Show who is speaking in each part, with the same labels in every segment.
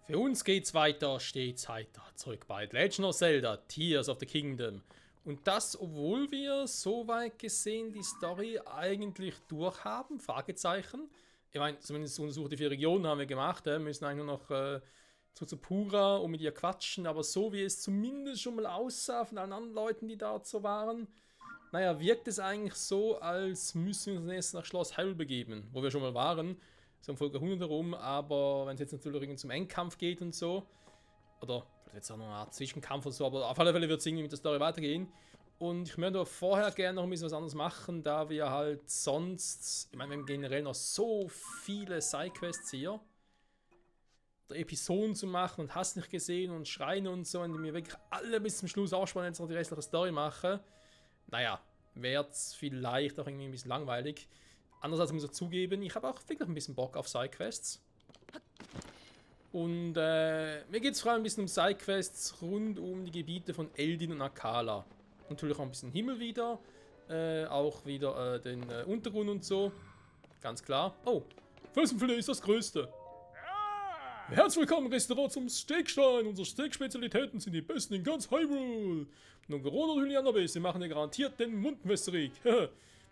Speaker 1: Für uns geht's weiter, stets heiter. Zurück bei The Legend of Zelda, Tears of the Kingdom. Und das, obwohl wir soweit gesehen die Story eigentlich durchhaben? Fragezeichen. Ich meine, zumindest untersucht die 4 Regionen haben wir gemacht. Wir müssen eigentlich nur noch zu Pura und mit ihr quatschen. Aber so wie es zumindest schon mal aussah von allen anderen Leuten, die dort so waren, naja, wirkt es eigentlich so, als müssen wir uns jetzt nach Schloss Hyrule begeben, wo wir schon mal waren. So um Folge 100 herum, aber wenn es jetzt natürlich zum Endkampf geht und so, oder vielleicht jetzt auch noch eine Art Zwischenkampf und so, aber auf alle Fälle wird es irgendwie mit der Story weitergehen. Und ich möchte vorher gerne noch ein bisschen was anderes machen, da wir halt sonst, ich meine, wir haben generell noch so viele Sidequests hier, Episoden zu machen und hast nicht gesehen und Schreine und so, indem wir wirklich alle bis zum Schluss ausspannen und jetzt noch die restliche Story machen. Naja, wäre es vielleicht auch irgendwie ein bisschen langweilig. Andererseits muss ich zugeben, ich habe auch wirklich ein bisschen Bock auf Sidequests. Und mir geht es vor allem ein bisschen um Sidequests rund um die Gebiete von Eldin und Akala. Natürlich auch ein bisschen Himmel wieder. Auch wieder den Untergrund und so. Ganz klar. Oh, Felsenfilet ist das Größte. Herzlich willkommen im Restaurant zum Steakstein. Unsere Steak-Spezialitäten sind die besten in ganz Hyrule. Nun Corona und Hylianerbiss, sie machen dir garantiert den Mundwässerig.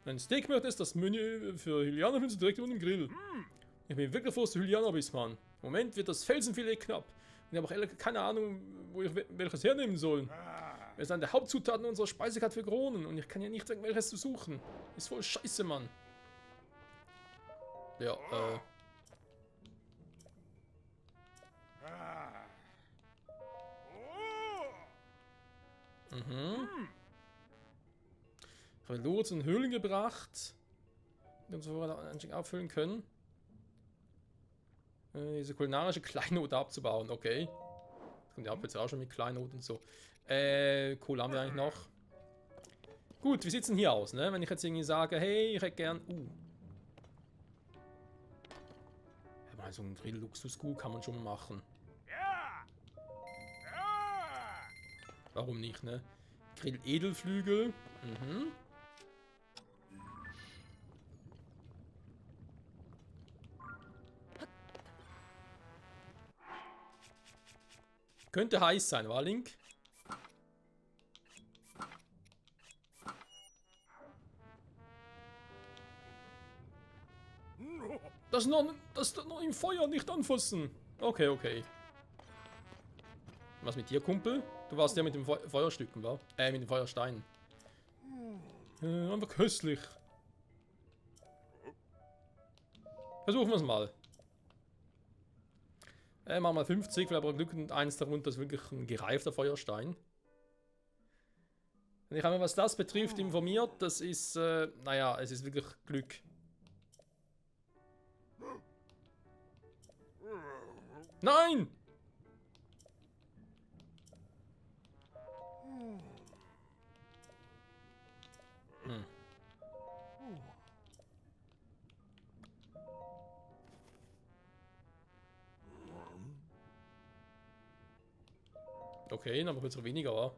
Speaker 1: Ein Steak möchtest, das Menü für Hylianer findest du direkt unter dem Grill. Ich bin wirklich froh, dass du Hylianer bist, Mann. Im Moment wird das Felsenfilet knapp. Und ich habe auch ehrlich keine Ahnung, wo ich welches hernehmen soll. Wir sind der Hauptzutaten unserer Speisekarte für Kronen und ich kann ja nicht sagen, welches zu suchen. Ist voll scheiße, Mann. Ja, Ich habe Lorenz in Höhlen gebracht, die uns vorher auffüllen können. Diese kulinarische Kleinod abzubauen, okay. Das kommt ja ab jetzt auch schon mit Kleinod und so. Cool, haben wir eigentlich noch. Gut, wie sieht's denn hier aus, ne? Wenn ich jetzt irgendwie sage, hey, ich hätte gern. Ja, mal so ein Grill-Luxus-Gut kann man schon machen. Warum nicht, ne? Grill-Edelflügel. Könnte heiß sein, war Link? Das noch im Feuer nicht anfassen. Okay, okay. Was mit dir, Kumpel? Du warst ja mit dem Feuerstücken, wa? Mit dem Feuerstein. Einfach köstlich. Versuchen wir es mal. Machen wir 50, weil aber Glück und eins darunter ist wirklich ein gereifter Feuerstein. Und ich habe mich, was das betrifft, informiert. Das ist, naja, es ist wirklich Glück. Nein! Okay, aber jetzt weniger, war.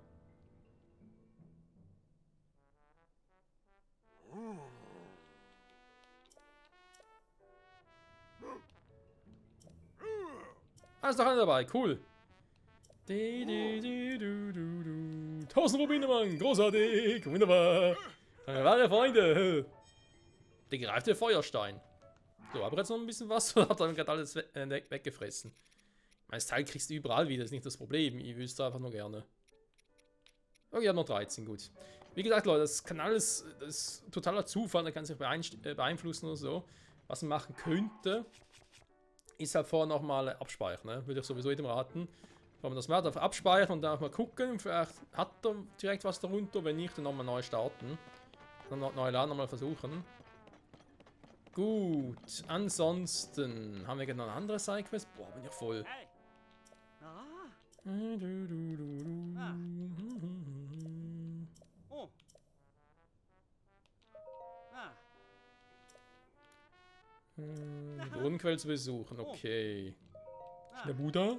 Speaker 1: Ah, ist doch einer dabei, cool. 1000 Rubine, Mann, großartig, wunderbar. Wahre Freunde. Der gereifte Feuerstein. So, aber jetzt noch ein bisschen was, oder hat er gerade alles weggefressen? Das Teil kriegst du überall wieder, ist nicht das Problem. Ich wüsste einfach nur gerne. Okay, ich habe noch 13, gut. Wie gesagt, Leute, das kann alles, das ist totaler Zufall, da kann sich beeinflussen oder so. Was man machen könnte, ist halt vorher nochmal abspeichern, ne? Würde ich sowieso jedem raten. Wenn man das macht, einfach abspeichern und dann auch mal gucken, vielleicht hat er direkt was darunter, wenn nicht, dann nochmal neu starten. Dann neu laden, nochmal versuchen. Gut, ansonsten haben wir genau eine andere Sidequest. Boah, bin ich voll. Brunnenquelle zu besuchen, okay. Der Buddha?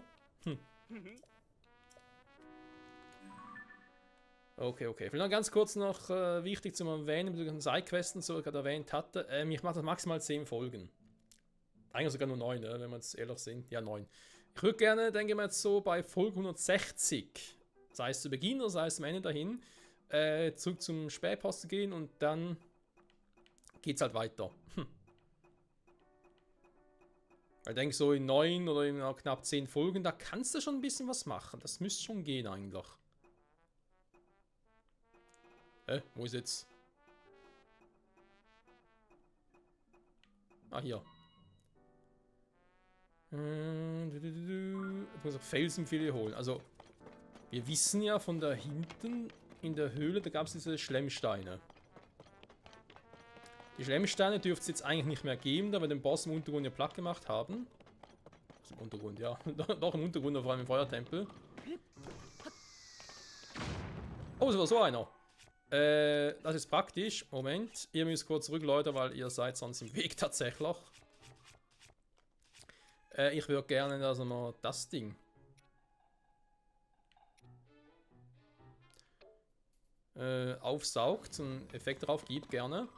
Speaker 1: Okay, okay. Vielleicht noch ganz kurz noch wichtig zum Erwähnen, bezüglich den Sidequesten, so ich gerade erwähnt hatte. Ich mache das maximal 10 Folgen. Eigentlich sogar nur 9, ne, wenn wir jetzt ehrlich sind. Ja, 9. Ich würde gerne, denke ich mal, jetzt so bei Folge 160, sei es zu Beginn oder sei es am Ende dahin, zurück zum Spätposten gehen und dann geht's halt weiter. Weil ich denke, so in 9 oder in knapp 10 Folgen, da kannst du schon ein bisschen was machen. Das müsste schon gehen eigentlich. Wo ist jetzt? Ah, hier. Ich muss auch Felsenfilet holen. Also, wir wissen ja von da hinten in der Höhle, da gab es diese Schlemmsteine. Die Schlemmsteine dürfte es jetzt eigentlich nicht mehr geben, da wir den Boss im Untergrund ja platt gemacht haben. Also im Untergrund, ja. Doch im Untergrund, vor allem im Feuertempel. Oh, es war so einer. Das ist praktisch. Moment, ihr müsst kurz zurück, Leute, weil ihr seid sonst im Weg tatsächlich. Ich würde gerne, dass wir das Ding. Aufsaugt und einen Effekt drauf gibt, gerne.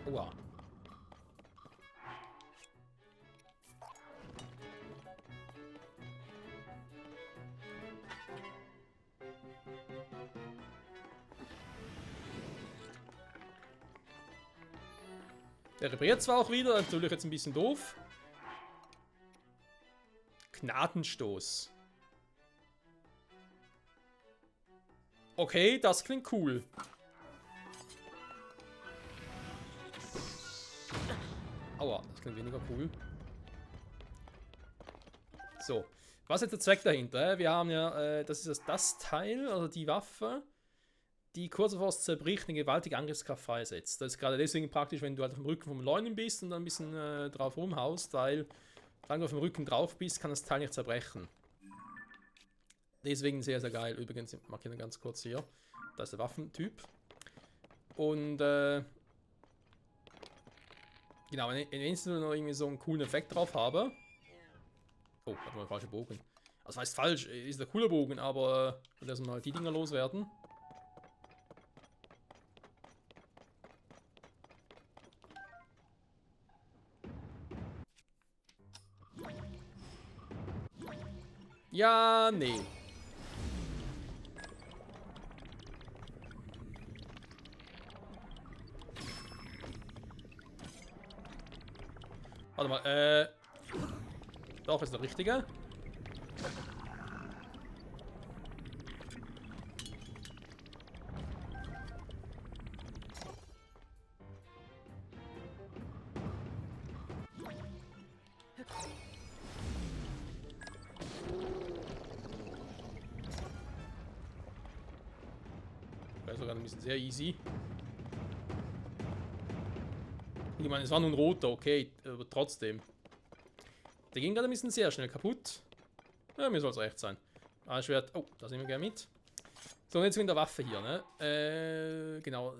Speaker 1: Oha. Der repariert zwar auch wieder, natürlich jetzt ein bisschen doof. Gnadenstoß. Okay, das klingt cool. Aua, das klingt weniger cool. So, was ist jetzt der Zweck dahinter? Wir haben ja, das ist das Teil, also die Waffe, die kurz bevor es zerbricht, eine gewaltige Angriffskraft freisetzt. Das ist gerade deswegen praktisch, wenn du halt auf dem Rücken vom Leunen bist und dann ein bisschen drauf rumhaust, weil, wenn du auf dem Rücken drauf bist, kann das Teil nicht zerbrechen. Deswegen sehr, sehr geil. Übrigens, ich markiere ganz kurz hier. Da ist der Waffentyp. Und, genau, wenn ich noch irgendwie so einen coolen Effekt drauf habe. Oh, hat mal falscher Bogen. Das heißt falsch, ist der cooler Bogen, aber lassen wir mal die Dinger loswerden. Ja, nee. Warte mal, doch, ist der richtige. Wäre sogar ein bisschen sehr easy. Ich meine, es war nur ein roter, okay, aber trotzdem. Der ging gerade ein bisschen sehr schnell kaputt. Ja, mir soll es recht sein. Schwert. Oh, da sind wir gerne mit. So, und jetzt mit der Waffe hier, ne? Genau,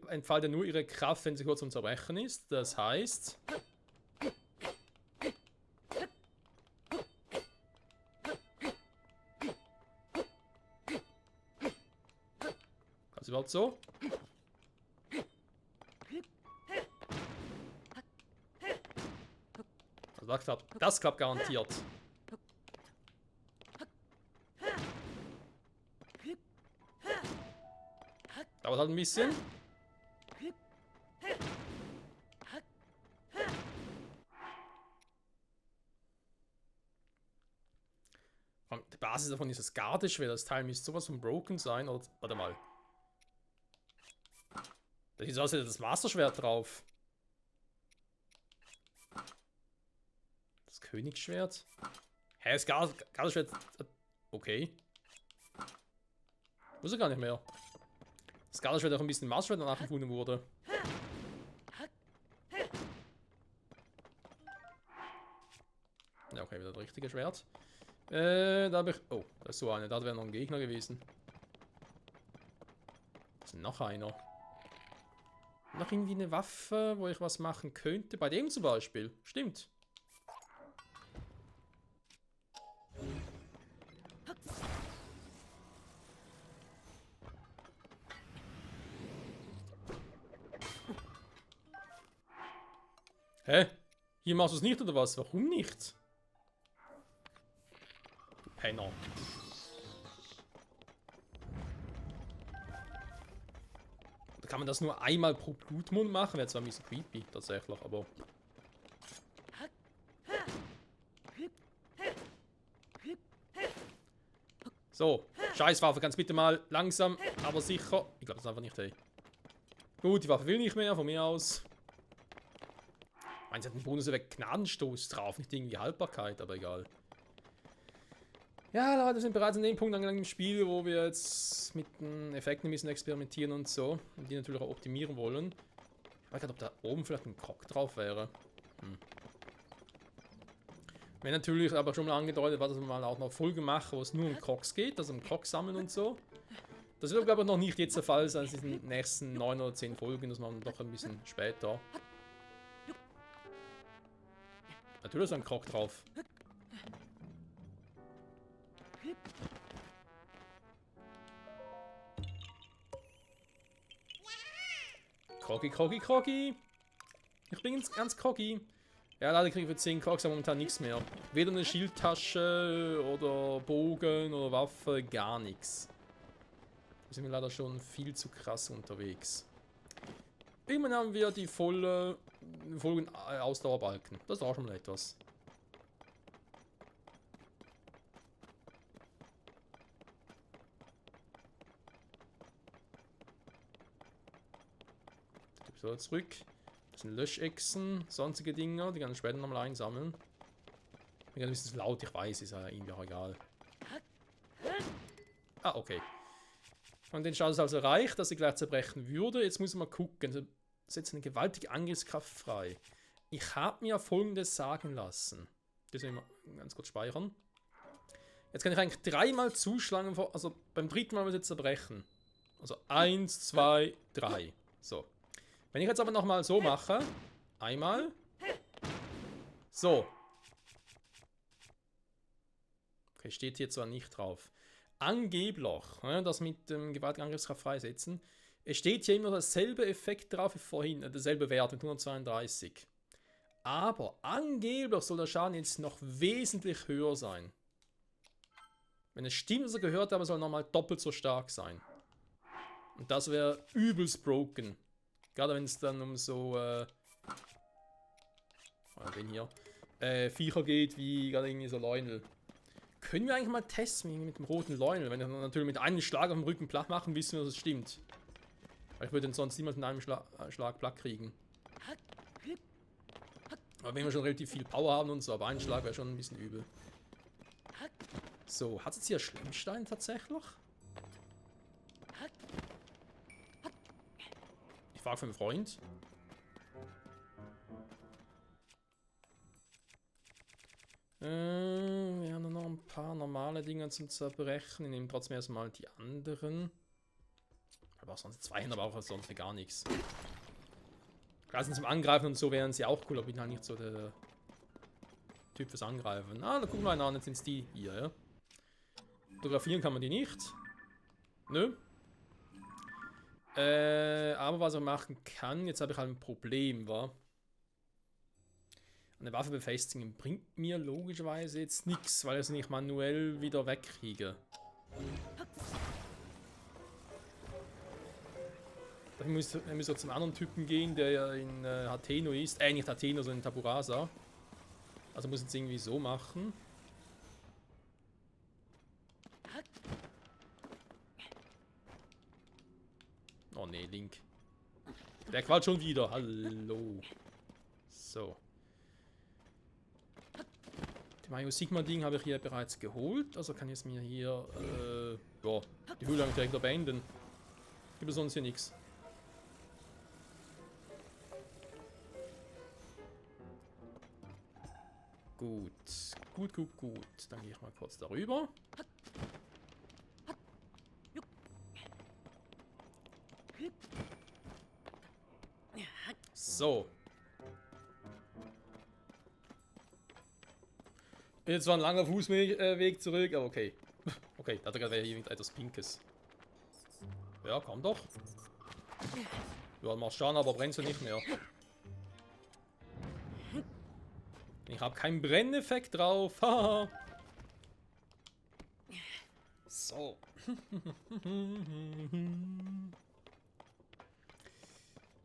Speaker 1: entfaltet nur ihre Kraft, wenn sie kurz zum Zerbrechen ist. Das heißt. Das überhaupt so? Das klappt garantiert. Dauert halt ein bisschen. Die Basis davon ist das Gardeschwert. Das Teil müsste sowas von broken sein. Oder, warte mal. Da ist außerdem das Masterschwert drauf. Das Königsschwert. Hä, das Gardeschwert. Okay. Wusste gar nicht mehr. Das Gardeschwert auch ein bisschen Masterschwert danach gefunden wurde. Ja, okay, wieder das richtige Schwert. Da habe ich. Oh, da ist so eine. Da wäre noch ein Gegner gewesen. Das ist noch einer. Noch irgendwie eine Waffe, wo ich was machen könnte. Bei dem zum Beispiel. Stimmt. Hä? Hier machst du es nicht, oder was? Warum nicht? Du Penner. Da kann man das nur einmal pro Blutmond machen? Wäre zwar ein bisschen creepy, tatsächlich, aber... So, Scheißwaffe, kannst bitte mal langsam, aber sicher... Ich glaube, das ist einfach nicht, hey. Gut, die Waffe will nicht mehr, von mir aus. Ich meine, sie hat einen Bonuseffekt Gnadenstoß drauf, nicht irgendwie Haltbarkeit, aber egal. Ja, Leute, wir sind bereits an dem Punkt angelangt im Spiel, wo wir jetzt mit den Effekten ein bisschen experimentieren und so. Und die natürlich auch optimieren wollen. Ich weiß gerade, ob da oben vielleicht ein Krog drauf wäre. Wenn natürlich aber schon mal angedeutet war, dass wir mal auch noch Folgen machen, wo es nur um Crocs geht, also um Crocs sammeln und so. Das wird, glaube ich, noch nicht jetzt der Fall sein, in den nächsten 9 oder 10 Folgen, das machen wir doch ein bisschen später. Natürlich ist ein Krog drauf. Kroggy, Kroggy, Kroggy. Ich bin ganz Kroggy. Ja, leider kriege ich für 10 Crocs momentan nichts mehr. Weder eine Schildtasche oder Bogen oder Waffe, gar nichts. Da sind wir leider schon viel zu krass unterwegs. Irgendwann haben wir die vollen Ausdauerbalken. Das ist auch schon mal etwas. So, zurück. Das sind Löschechsen, sonstige Dinger, die kann ich später nochmal einsammeln. Mir ist ein bisschen laut, ich weiß, ist ja irgendwie auch egal. Ah, okay. Und den Status also erreicht, dass sie gleich zerbrechen würde. Jetzt muss man gucken. Sie setzt eine gewaltige Angriffskraft frei. Ich habe mir Folgendes sagen lassen. Das will ich mal ganz kurz speichern. Jetzt kann ich eigentlich 3-mal zuschlagen, also beim 3. Mal muss ich zerbrechen. Also 1, 2, 3. So. Wenn ich jetzt aber nochmal so mache, einmal, so. Okay, steht hier zwar nicht drauf. Angeblich, das mit dem gewaltigen Angriffskraft freisetzen, es steht hier immer dasselbe Effekt drauf wie vorhin, derselbe Wert mit 132. Aber angeblich soll der Schaden jetzt noch wesentlich höher sein. Wenn es stimmt, was er gehört habe, soll er nochmal doppelt so stark sein. Und das wäre übelst broken. Gerade wenn es dann um so, den hier, Viecher geht, wie gerade irgendwie so Leunel. Können wir eigentlich mal testen mit dem roten Leunel? Wenn wir natürlich mit einem Schlag auf dem Rücken platt machen, wissen wir, dass es stimmt. Weil ich würde den sonst niemals in einem Schlag platt kriegen. Aber wenn wir schon relativ viel Power haben und so, aber ein Schlag wäre schon ein bisschen übel. So, hat es jetzt hier Schlemmstein tatsächlich? Ich frage für einen Freund. Wir haben noch ein paar normale Dinge zum Zerbrechen. Ich nehme trotzdem erstmal die anderen. Aber auch sonst 200, aber auch sonst gar nichts. Klar sind zum Angreifen und so wären sie auch cool, aber ich bin halt nicht so der Typ fürs Angreifen. Ah, da gucken wir mal an, jetzt sind es die hier, ja. Fotografieren kann man die nicht. Nö. Aber was er machen kann, jetzt habe ich halt ein Problem, wa? Eine Waffe befestigen bringt mir logischerweise jetzt nichts, weil ich es nicht manuell wieder wegkriege. Dann müssen wir zum anderen Typen gehen, der ja in Hateno ist. Nicht Hateno, sondern in Taburasa. Also muss ich es irgendwie so machen. Oh ne, Link. Der quatscht schon wieder. Hallo. So. Die Mayo Sigma Ding habe ich hier bereits geholt. Also kann ich es mir hier, ja, die Höhle direkt beenden. Gibt es sonst hier nichts. Gut. Gut. Dann gehe ich mal kurz darüber. So. Jetzt war ein langer Fußweg zurück, aber okay. Okay, da hat er gerade hier etwas Pinkes. Ja, komm doch. Ja, machst Schaden, aber brennst du nicht mehr. Ich habe keinen Brenneffekt drauf. Haha. So.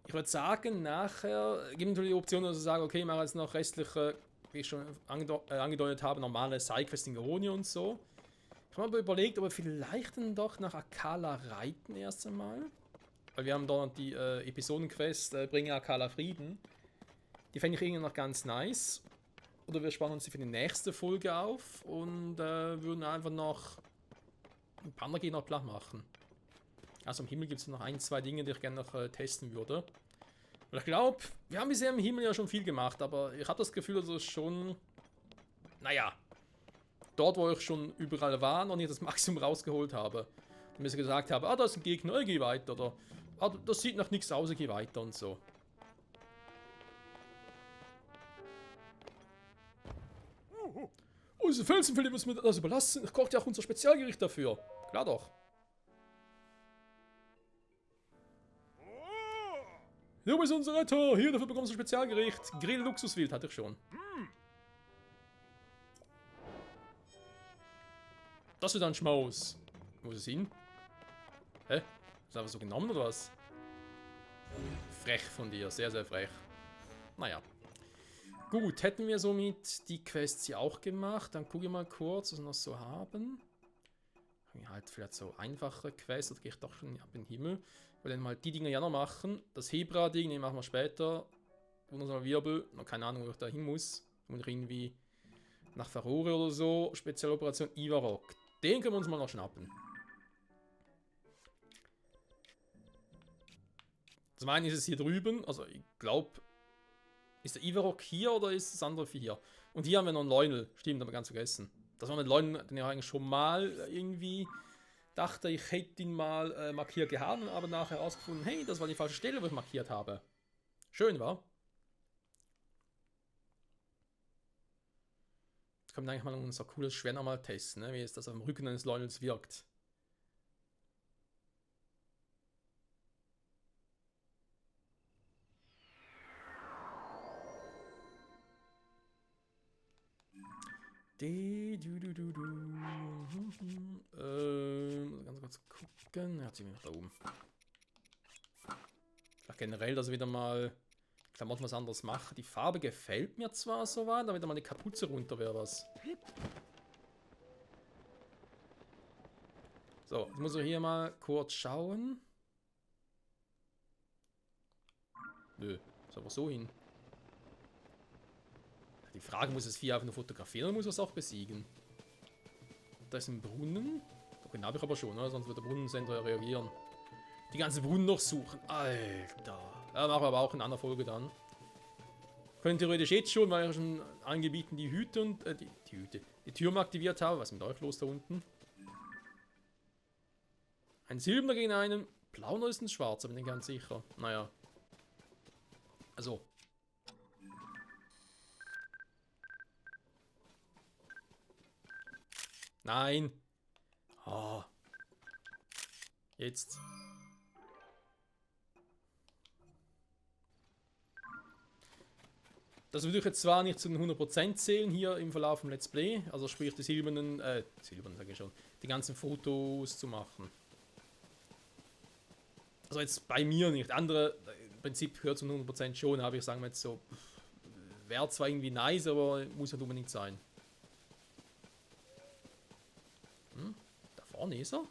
Speaker 1: Ich würde sagen, nachher gibt es die Option, dass ich sage, okay, ich mache jetzt noch restliche, wie ich schon angedeutet habe, normale Sidequests in Geronio und so. Ich habe mir aber überlegt, ob wir vielleicht dann doch nach Akala reiten erst einmal. Weil wir haben dort die Episodenquest Bringe Akala Frieden. Die fände ich irgendwie noch ganz nice. Oder wir sparen uns die für die nächste Folge auf und würden einfach noch ein paar andere noch platt machen. Also im Himmel gibt es noch ein, zwei Dinge, die ich gerne noch testen würde. Und ich glaube, wir haben bisher im Himmel ja schon viel gemacht, aber ich habe das Gefühl, dass es schon, naja, dort, wo ich schon überall war, noch nicht das Maximum rausgeholt habe. Und mir gesagt habe, ah, da ist ein Gegner, ich gehe weiter. Oder, ah, das sieht nach nichts aus, ich gehe weiter und so. Oh, diese Felsenfälle müssen wir das überlassen. Ich koche ja auch unser Spezialgericht dafür. Klar doch. Du bist unser Retter. Hier, dafür bekommst du ein Spezialgericht. Grill Luxuswild hatte ich schon. Das wird ein Schmaus. Wo ist es hin? Hä? Ist das einfach so genommen oder was? Frech von dir. Sehr, sehr frech. Naja. Gut, hätten wir somit die Quests hier auch gemacht. Dann gucke ich mal kurz, was wir noch so haben. Halt vielleicht so einfache Quests, oder gehe ich doch schon ab in den Himmel. Ich will dann mal die Dinge ja noch machen. Das Hebra-Ding, den machen wir später. Wundersamer Wirbel, noch keine Ahnung, wo ich da hin muss. Und irgendwie nach Farore oder so. Spezialoperation Ivarok. Den können wir uns mal noch schnappen. Zum einen ist es hier drüben, also ich glaube, ist der Ivarok hier oder ist das andere für hier? Und hier haben wir noch einen Leunel, stimmt, aber ganz vergessen. Das war mit Leunel, den ich eigentlich schon mal irgendwie dachte, ich hätte ihn mal markiert gehabt, aber nachher herausgefunden, hey, das war die falsche Stelle, wo ich markiert habe. Schön, wa? Jetzt können wir eigentlich mal unser cooles Schwert nochmal testen, ne? Wie es das auf dem Rücken eines Leunels wirkt. Ganz kurz gucken. Ja, ziehen wir da oben. Vielleicht generell, dass ich wieder mal Klamotten was anderes mache. Die Farbe gefällt mir zwar soweit, aber wieder mal die Kapuze runter wäre was. So, jetzt muss ich hier mal kurz schauen. Nö, ist aber so hin. Die Frage, muss es Vieh einfach nur fotografieren oder muss es auch besiegen? Da ist ein Brunnen. Den habe ich aber schon, oder? Sonst wird der Brunnensender reagieren. Die ganzen Brunnen noch suchen. Alter. Ja, machen wir aber auch in einer Folge dann. Können theoretisch jetzt schon, weil ich schon angebieten die Hüte und die Türme aktiviert habe. Was ist mit euch los da unten? Ein Silberner gegen einen blauen oder ist ein schwarzer, bin ich ganz sicher. Naja. Also. Nein. Oh. Jetzt. Das würde ich jetzt zwar nicht zu den 100% zählen hier im Verlauf vom Let's Play, also sprich die silbernen sage ich schon, die ganzen Fotos zu machen. Also jetzt bei mir nicht. Andere, im Prinzip gehört zu 100% schon, habe ich, sagen wir jetzt so, wäre zwar irgendwie nice, aber muss halt unbedingt sein. Da vorne ist er.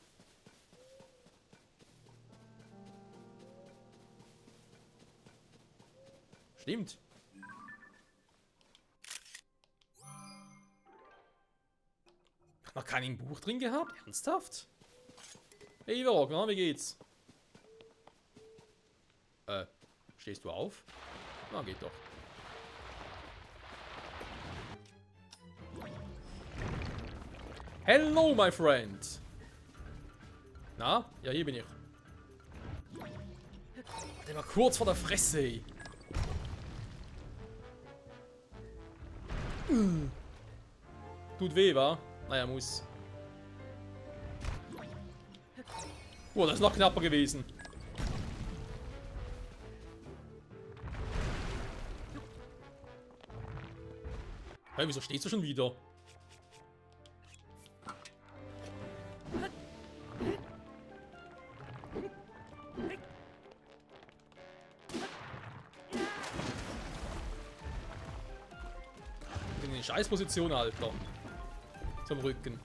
Speaker 1: Stimmt. Noch keinen Buch drin gehabt? Ernsthaft? Hey Ivarok, na, wie geht's? Stehst du auf? Na, geht doch. Hello, my friend. Na? Ja, hier bin ich. Der war kurz vor der Fresse, ey. Tut weh, wa? Naja, muss. Oh, das ist noch knapper gewesen. Hey, wieso stehst du schon wieder? Ich bin in Scheißposition, Alter. Zum Rücken.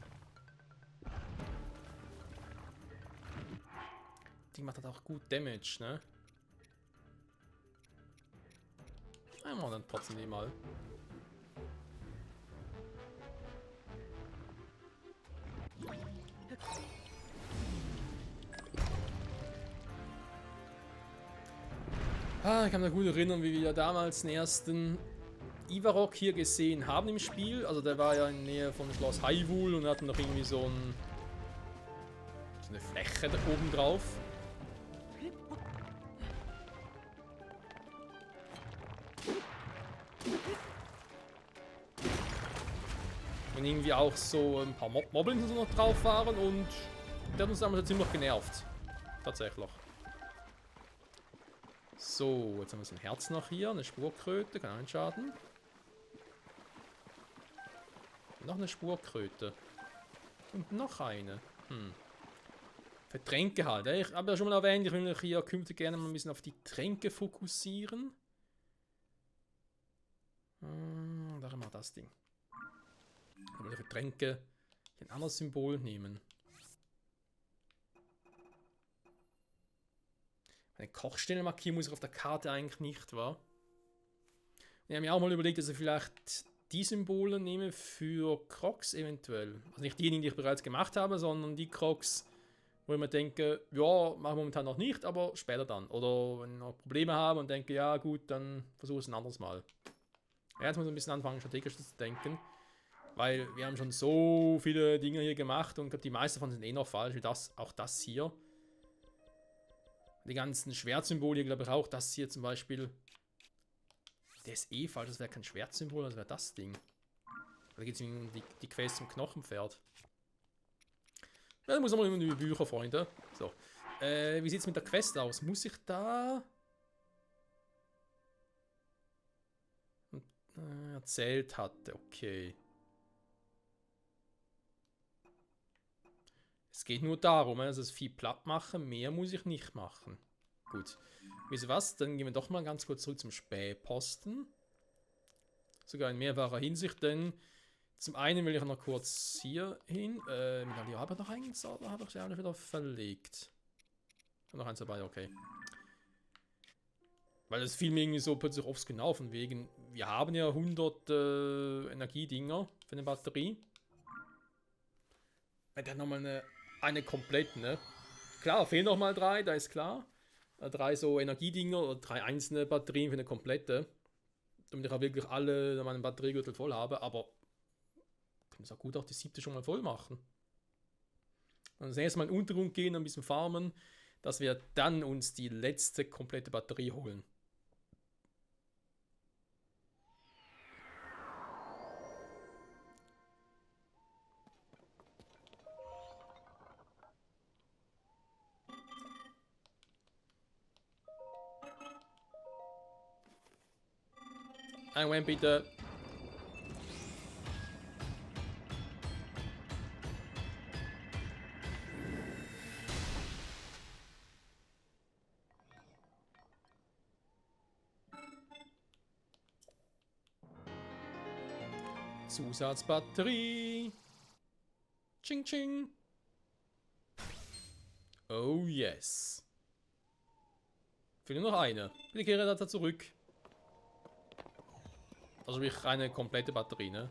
Speaker 1: Die macht halt auch gut Damage, ne? Einmal dann trotzdem die mal. Ich kann mich gut erinnern, wie wir damals den ersten Ivarok hier gesehen haben im Spiel. Also der war ja in der Nähe von Schloss Hyrule und hatten noch irgendwie so eine Fläche da oben drauf. Und irgendwie auch so ein paar Moblins so noch drauf waren und der hat uns damals ziemlich genervt. Tatsächlich. So, jetzt haben wir so ein Herz noch hier, eine Spurkröte, kann einen Schaden. Noch eine Spurkröte. Und noch eine. Für Tränke halt. Ich habe ja schon mal erwähnt, ich will mich hier künftig gerne mal ein bisschen auf die Tränke fokussieren. Da haben wir das Ding. Ich will für Tränke ein anderes Symbol nehmen. Eine Kochstelle markieren muss ich auf der Karte eigentlich nicht, wa? Ich habe mir auch mal überlegt, dass ich vielleicht die Symbole nehme für Crocs eventuell. Also nicht diejenigen, die ich bereits gemacht habe, sondern die Crocs, wo ich mir denke, ja, mache ich momentan noch nicht, aber später dann. Oder wenn ich noch Probleme habe und denke, ja gut, dann versuche ich es ein anderes Mal. Ja, jetzt muss ich ein bisschen anfangen, strategisch zu denken. Weil wir haben schon so viele Dinge hier gemacht und ich glaube, die meisten davon sind eh noch falsch, wie das, auch das hier. Die ganzen Schwertsymbole hier, glaube ich auch. Das hier zum Beispiel. Der ist eh falsch, das wäre kein Schwertsymbol, das wäre das Ding. Da geht es um die Quest zum Knochenpferd. Ja, da muss man immer in die Bücher, Freunde. So. Wie sieht es mit der Quest aus? Muss ich da... erzählt hatte, okay. Es geht nur darum, dass ich das Vieh platt mache, mehr muss ich nicht machen. Gut. Wisst ihr was? Dann gehen wir doch mal ganz kurz zurück zum Spähposten. Sogar in mehrfacher Hinsicht, denn zum einen will ich noch kurz hier hin. Medaille habe ich noch eins, oder habe ich sie alle wieder verlegt? Und noch eins dabei, okay. Weil es fiel mir irgendwie so plötzlich aufs Genau von wegen, wir haben ja 100 Energiedinger für eine Batterie. Wenn dann nochmal eine komplett, ne? Klar, fehlen nochmal 3, da ist klar. 3 so Energiedinger oder 3 einzelne Batterien für eine komplette. Damit ich auch wirklich alle meinen Batteriegürtel voll habe, aber können es auch gut auch die 7. schon mal voll machen. Und das nächste Mal in den Untergrund gehen, ein bisschen farmen, dass wir dann uns die letzte komplette Batterie holen. Ein Moment bitte. Zusatzbatterie. Ching ching. Oh yes. Fehlt nur noch eine. Bitte kehre da zurück. Also wirklich eine komplette Batterie, ne?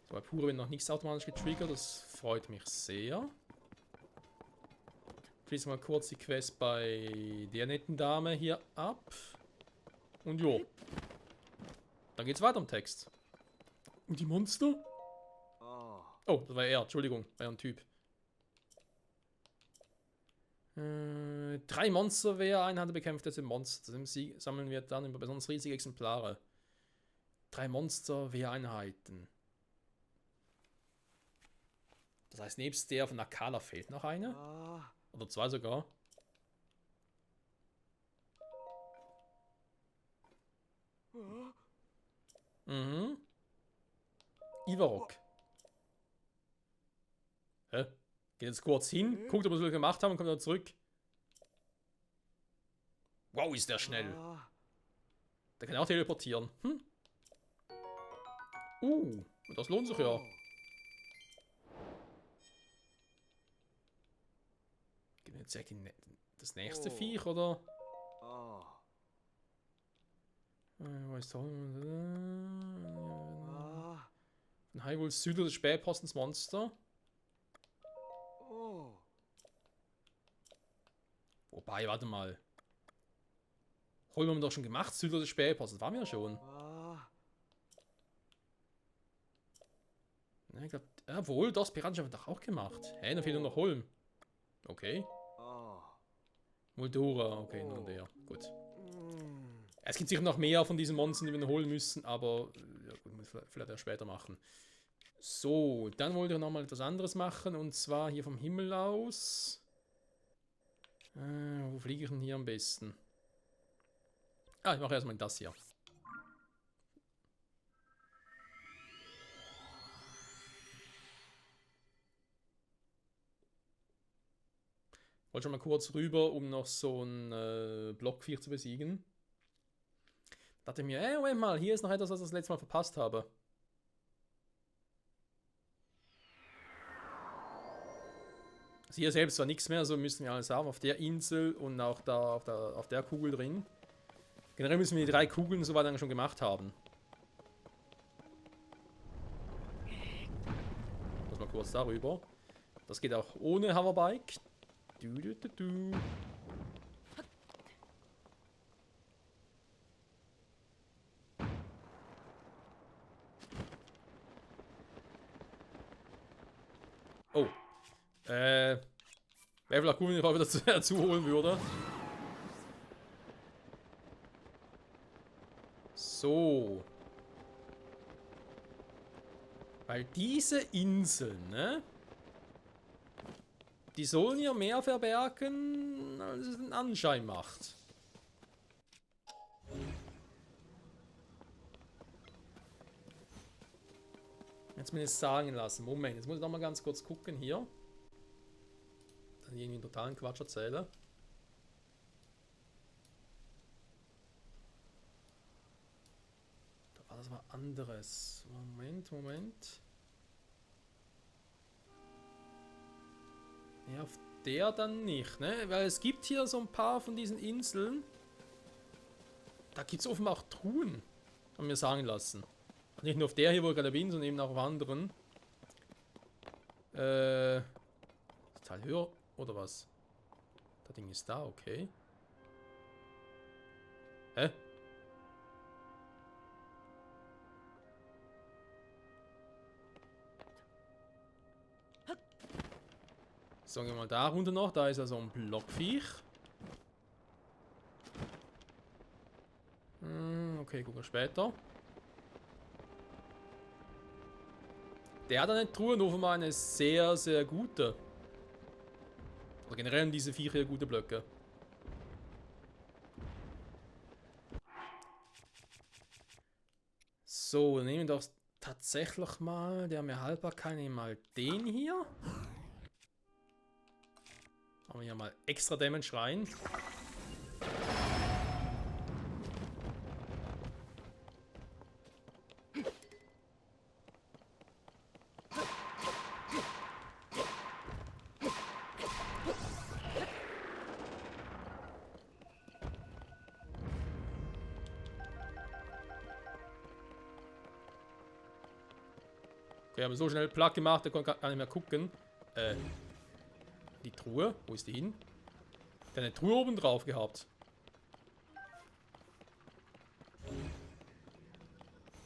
Speaker 1: So, bei Pure wird noch nichts automatisch getriggert, das freut mich sehr. Schließen wir mal kurz die Quest bei der netten Dame hier ab. Und jo. Dann geht's weiter im Text. Und die Monster? Oh, das war er, Entschuldigung, war ja ein Typ. 3 Monsterwehr-Einheiten bekämpft jetzt im Monster. Im Sieg sammeln wir dann über besonders riesige Exemplare. 3 Monsterwehr-Einheiten. Das heißt, nebst der von Akala fehlt noch eine? Oder 2 sogar. Mhm. Ivarok. Hä? Geht jetzt kurz hin, guckt, ob wir es gemacht haben und kommt dann zurück. Wow, ist der schnell. Der kann auch teleportieren. Das lohnt sich ja. Gib mir jetzt das nächste Viech, oder? Wo ist ein Hyrule Süder des Spähpostens Monster. Wobei, warte mal. Holen wir doch schon gemacht, Süder des Spähpostens. Das waren wir ja schon. Ja, ich glaube, jawohl, das Piranha haben wir doch auch gemacht. Hä, dann fehlt nur noch Holm. Okay. Moldora, okay, nur der. Gut. Es gibt sicher noch mehr von diesen Monstern, die wir noch holen müssen, aber ja, gut, vielleicht erst später machen. So, dann wollte ich nochmal etwas anderes machen, und zwar hier vom Himmel aus. Wo fliege ich denn hier am besten? Ich mache erstmal das hier. Ich wollte schon mal kurz rüber, um noch so ein Blockviech zu besiegen. Da dachte ich mir, Moment mal, hier ist noch etwas, was ich das letzte Mal verpasst habe. Also hier selbst war nichts mehr, so müssen wir alles haben. Auf der Insel und auch da auf der Kugel drin. Generell müssen wir die 3 Kugeln soweit dann schon gemacht haben. Muss mal kurz darüber. Das geht auch ohne Hoverbike. Oh. Wäre vielleicht cool, wenn ich auch wieder dazu holen würde. So. Weil diese Inseln, ne? Die sollen ja mehr verbergen, als es den Anschein macht. Jetzt mir das sagen lassen. Moment, jetzt muss ich noch mal ganz kurz gucken hier. Dann irgendwie einen totalen Quatsch erzählen. Da war das was anderes. Moment. Ja, auf der dann nicht, ne? Weil es gibt hier so ein paar von diesen Inseln. Da gibt es offenbar auch Truhen. Haben mir sagen lassen. Nicht nur auf der hier, wo ich gerade bin, sondern eben auch auf anderen. Ist das Teil höher oder was? Das Ding ist da, okay. Hä? So, gehen wir mal da runter noch. Da ist ja so ein Blockviech. Okay, gucken wir später. Der hat eine Truhe, nur offenbar eine sehr, sehr gute. Oder generell haben diese Viecher gute Blöcke. So, dann nehmen wir doch tatsächlich mal, der mir haltbar kann, nehmen mal den hier. Machen wir hier mal extra Damage rein. Okay, haben wir so schnell platt gemacht, der konnte gar nicht mehr gucken. Die Truhe, wo ist die hin? Der hat eine Truhe oben drauf gehabt.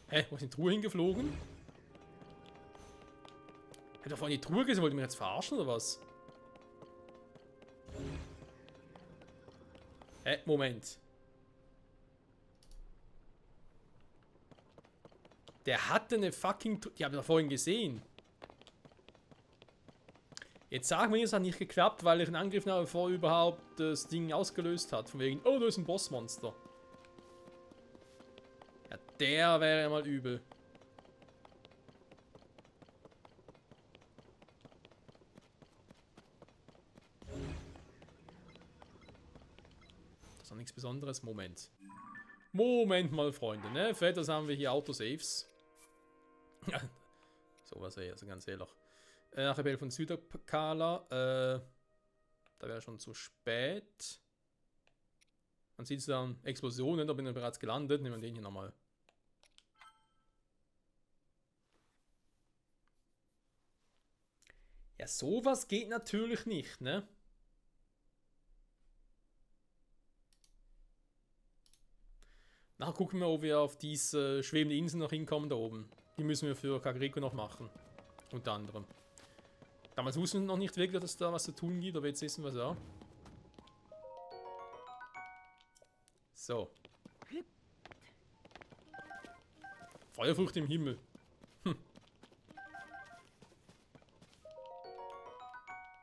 Speaker 1: Hä, wo ist die Truhe hingeflogen? Hätte doch vorhin die Truhe gesehen, wollt ihr mich jetzt verarschen oder was? Hä, Moment. Der hatte eine fucking... Die habe ich doch vorhin gesehen. Jetzt sagen wir, es hat nicht geklappt, weil ich einen Angriff habe, bevor überhaupt das Ding ausgelöst hat. Von wegen, oh, da ist ein Bossmonster. Ja, Der wäre ja mal übel. Das ist doch nichts Besonderes. Moment. Moment mal, Freunde, ne? Für etwas haben wir hier Autosaves. Sowas, ey, also ganz ehrlich. Rebell von Süderkala. Da wäre schon zu spät. Man sieht es dann Explosionen, da bin ich bereits gelandet. Nehmen wir den hier nochmal. Ja, sowas geht natürlich nicht, ne? Nachher gucken wir, ob wir auf diese schwebende Insel noch hinkommen da oben. Die müssen wir für Kakariko noch machen. Unter anderem. Damals wussten wir noch nicht wirklich, dass es da was zu tun gibt, aber jetzt wissen wir es auch. So. Feuerfrucht im Himmel.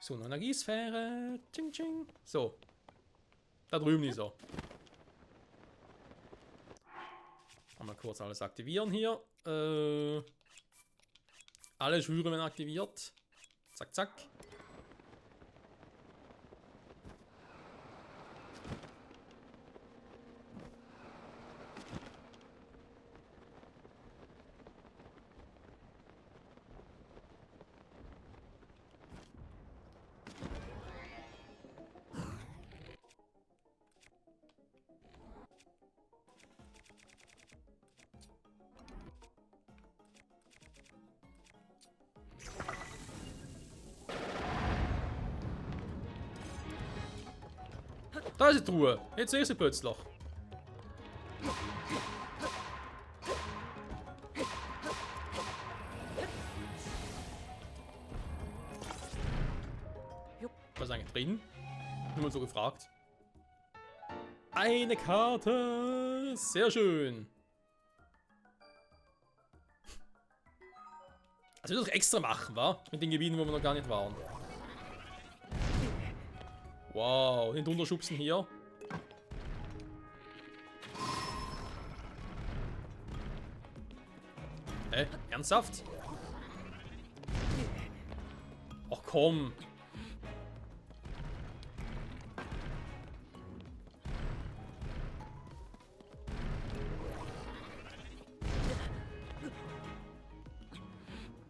Speaker 1: So, eine Energiesphäre. Tsching, tsching. So. Da drüben ist er. Mal kurz alles aktivieren hier. Alle Schwüre werden aktiviert. Zack, zack. Da ist die Truhe. Jetzt sehe ich sie plötzlich. Was ist eigentlich drin? Nur mal so gefragt. Eine Karte. Sehr schön. Das will ich doch extra machen, wa? Mit den Gebieten, wo wir noch gar nicht waren. Wow, den runterschubsen hier. Hä? Ernsthaft? Ach komm.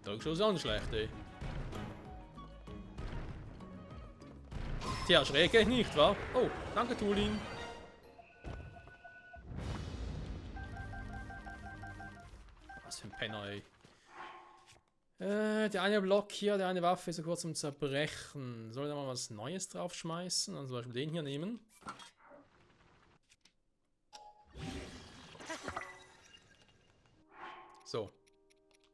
Speaker 1: Das ist schon schlecht, ey. Tja, schräg geht nicht, wa? Oh, danke, Tulin. Was für ein Penner, ey. Der eine Block hier, der eine Waffe ist so kurz zum Zerbrechen. Soll ich da mal was Neues draufschmeißen? Also zum Beispiel den hier nehmen. So.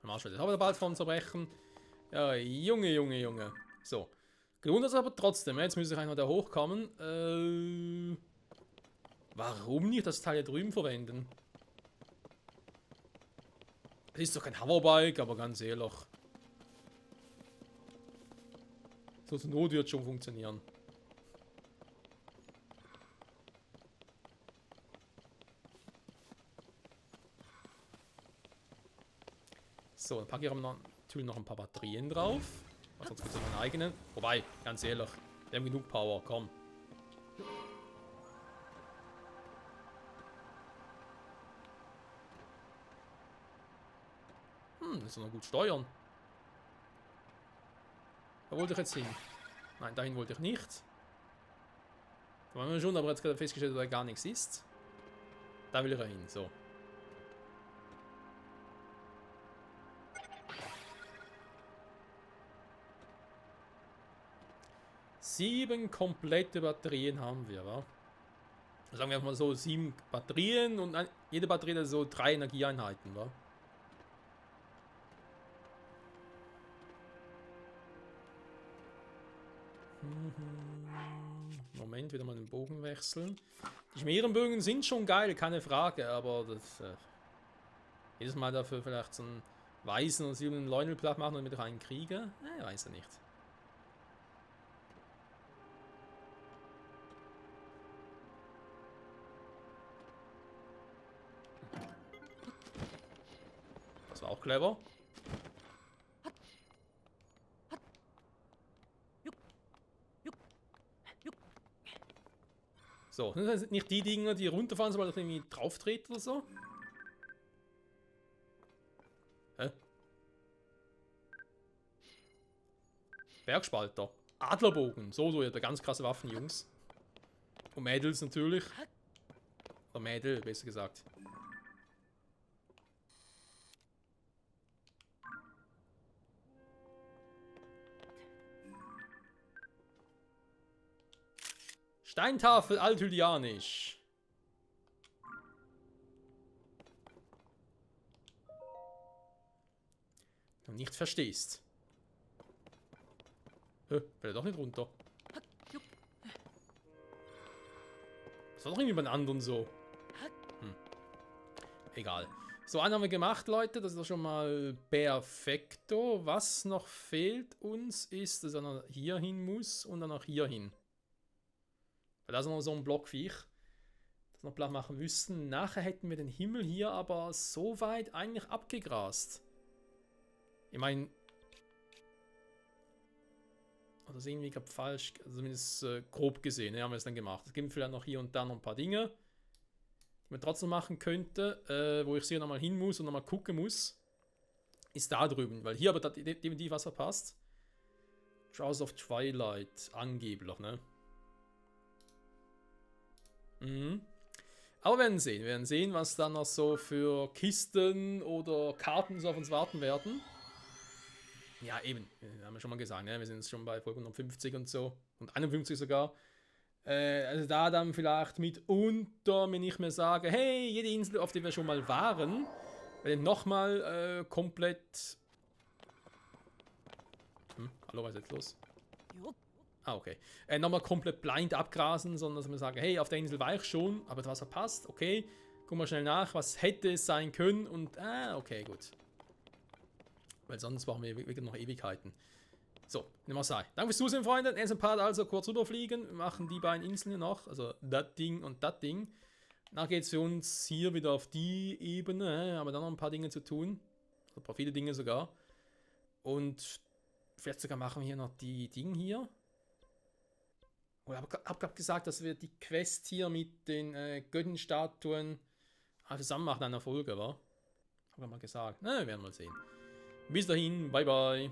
Speaker 1: Jetzt haben wir bald vom Zerbrechen. Ja, Junge, Junge, Junge. So. Gewundert aber trotzdem. Jetzt müsste ich eigentlich noch da hochkommen. Warum nicht das Teil hier drüben verwenden? Das ist doch kein Hoverbike, aber ganz ehrlich. So zur Not wird schon funktionieren. So, dann packe ich aber natürlich noch ein paar Batterien drauf. Sonst gibt es meinen eigenen. Wobei, ganz ehrlich, wir haben genug Power, komm. Das soll noch gut steuern. Da wollte ich jetzt hin. Nein, dahin wollte ich nicht. Da waren wir schon, aber jetzt gerade festgestellt, dass da gar nichts ist. Da will ich hin, so. Sieben komplette Batterien haben wir, wa? Sagen wir einfach mal so 7 Batterien und jede Batterie hat so 3 Energieeinheiten, wa? Moment, wieder mal den Bogen wechseln. Die Schmierenbögen sind schon geil, keine Frage, aber das jedes Mal dafür vielleicht so einen weißen und silbernen Leuenblatt machen und mit rein kriege, weiß er nicht. Auch clever. So, das sind nicht die Dinger, die runterfahren, sobald ich irgendwie drauf trete oder so. Hä? Bergspalter. Adlerbogen. So, ihr habt ganz krasse Waffen, Jungs. Und Mädels natürlich. Oder Mädel, besser gesagt. Steintafel Althylianisch. Du nicht verstehst. Fällt er doch nicht runter. Das war doch irgendwie beim anderen so. Egal. So, einen haben wir gemacht, Leute. Das ist doch schon mal perfekto. Was noch fehlt uns, ist, dass er noch hier hin muss und dann noch hier hin. Weil das ist noch so ein Blockviech, das wir noch platt machen müssten. Nachher hätten wir den Himmel hier aber so weit eigentlich abgegrast. Ich meine... Oder das ist irgendwie gerade falsch, also zumindest grob gesehen, haben wir es dann gemacht. Es gibt vielleicht noch hier und da noch ein paar Dinge, die man trotzdem machen könnte, wo ich sicher nochmal hin muss und nochmal gucken muss, ist da drüben, weil hier aber definitiv was verpasst. Jaws of Twilight, angeblich, ne? Aber wir werden sehen, was dann noch so für Kisten oder Karten so auf uns warten werden. Ja, eben, haben wir schon mal gesagt, ne? Wir sind jetzt schon bei Folge 150 und so, und 51 sogar. Also da dann vielleicht mitunter, wenn ich mir sage, hey, jede Insel, auf der wir schon mal waren, wenn nochmal komplett... hallo, was ist jetzt los? Ah, okay. Nochmal komplett blind abgrasen, sondern dass wir sagen, hey, auf der Insel war ich schon, aber was verpasst, okay, guck mal schnell nach, was hätte es sein können und, okay, gut. Weil sonst brauchen wir wirklich noch Ewigkeiten. So, nimm mal sei. Danke fürs Zusehen, Freunde. Nächsten Part also kurz rüberfliegen. Wir machen die beiden Inseln hier noch, also das Ding und das Ding. Danach geht es für uns hier wieder auf die Ebene, haben wir dann noch ein paar Dinge zu tun. Also ein paar viele Dinge sogar. Und vielleicht sogar machen wir hier noch die Dinge hier. Ich habe gerade gesagt, dass wir die Quest hier mit den Göttenstatuen zusammen machen in einer Folge, wa? Habe ich mal gesagt. Na, wir werden mal sehen. Bis dahin, bye bye.